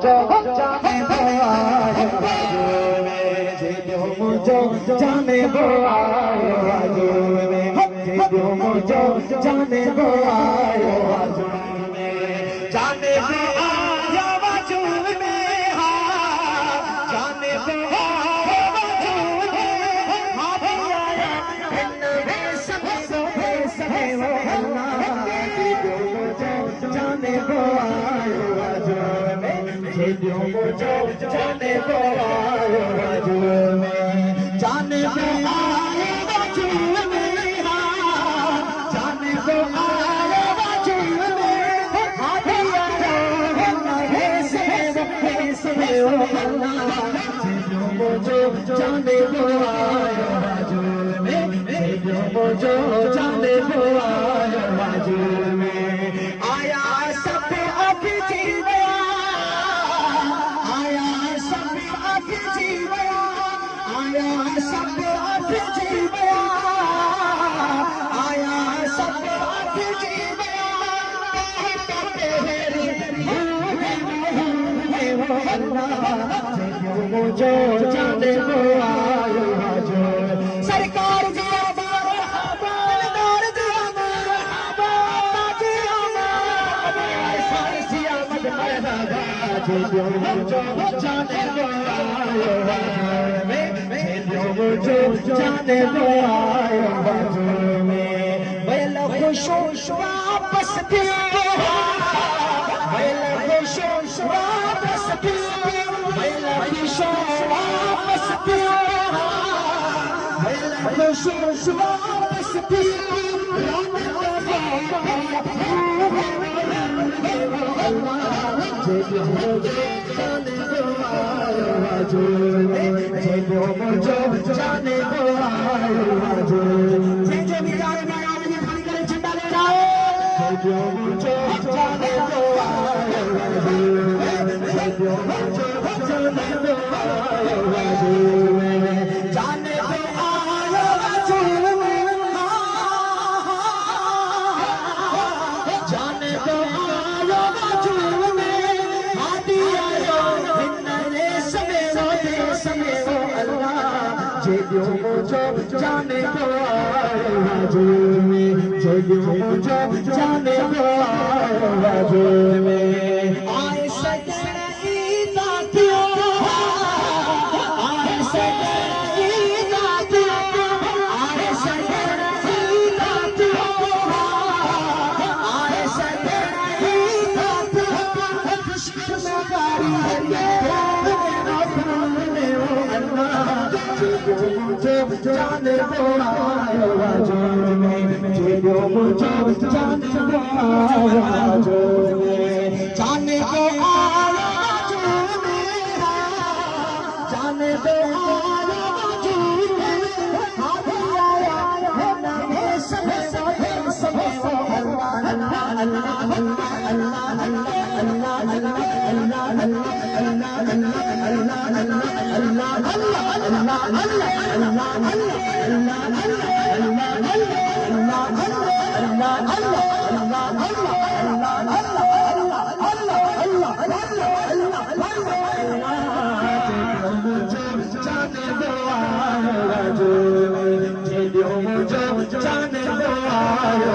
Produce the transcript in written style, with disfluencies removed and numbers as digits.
मुझो जाने वो आयो हजूर में जेड़ो मुझो जाने वो आयो हजूर में जेड़ो मुझो जाने वो आयो हजूर में जाने वो आयो हजूर में हाँ जाने वो आयो हजूर में हाँ भी आया इन्हें सभी वो अल्लाह जेड़ो मुझो जाने वो आयो हजूर में जेड़ो मुझो जाने वो आयो हजूर में जाने वो आयो हजूर में हाँ जाने वो आयो हजूर में हाँ भी आया समय वो अल्लाह जेड़ो मुझो जाने वो आयो हजूर में जेड़ो मुझो जाने वो आयो हजूर में आया सब अख जीवया आया सब अख जीवया आया सब अख जीवया आया सब अख जीवया वो अल्लाह जेड़ो मुझो जाने वो आयो हजूर सरकार जी जेड़ो मुझो जाने वो आयो हजूर में जेड़ो मुझो जाने वो आयो हजूर में वेल खुश वापस पियो वेल खुश वापस पियो वेल खुश वापस पियो वेल खुश वापस पियो जेड़ो मुझो जाने वो आयो हजूर में जेड़ो मुझो जाने वो आयो हजूर जे भी जाने में आज भी खाली करे झंडा ले जाओ जेड़ो मुझो जाने वो आयो हजूर में जेड़ो मुझो जाने वो आयो हजूर में जाने वो आयो हजूर में जाने वो आयो हजूर में जेड़ो मुझो जाने वो आयो हजूर में जेड़ो मुझो जाने वो आयो हजूर में आए सजन ईदा पियो आए सजन ईदा पियो आए सजन ईदा पियो आए सजन ईदा पियो खुशखबरी जेड़ो मुझो जाने वो आयो हजूर में जेड़ो मुझो जाने वो आयो हजूर में जाने वो आयो हजूर में जाने वो आयो हजूर में हाँ भी आया है नए समय वो अल्लाह अल्लाह अल्लाह अल्लाह अल्लाह अल्लाह अल्लाह जेड़ो मुझो जाने वो आयो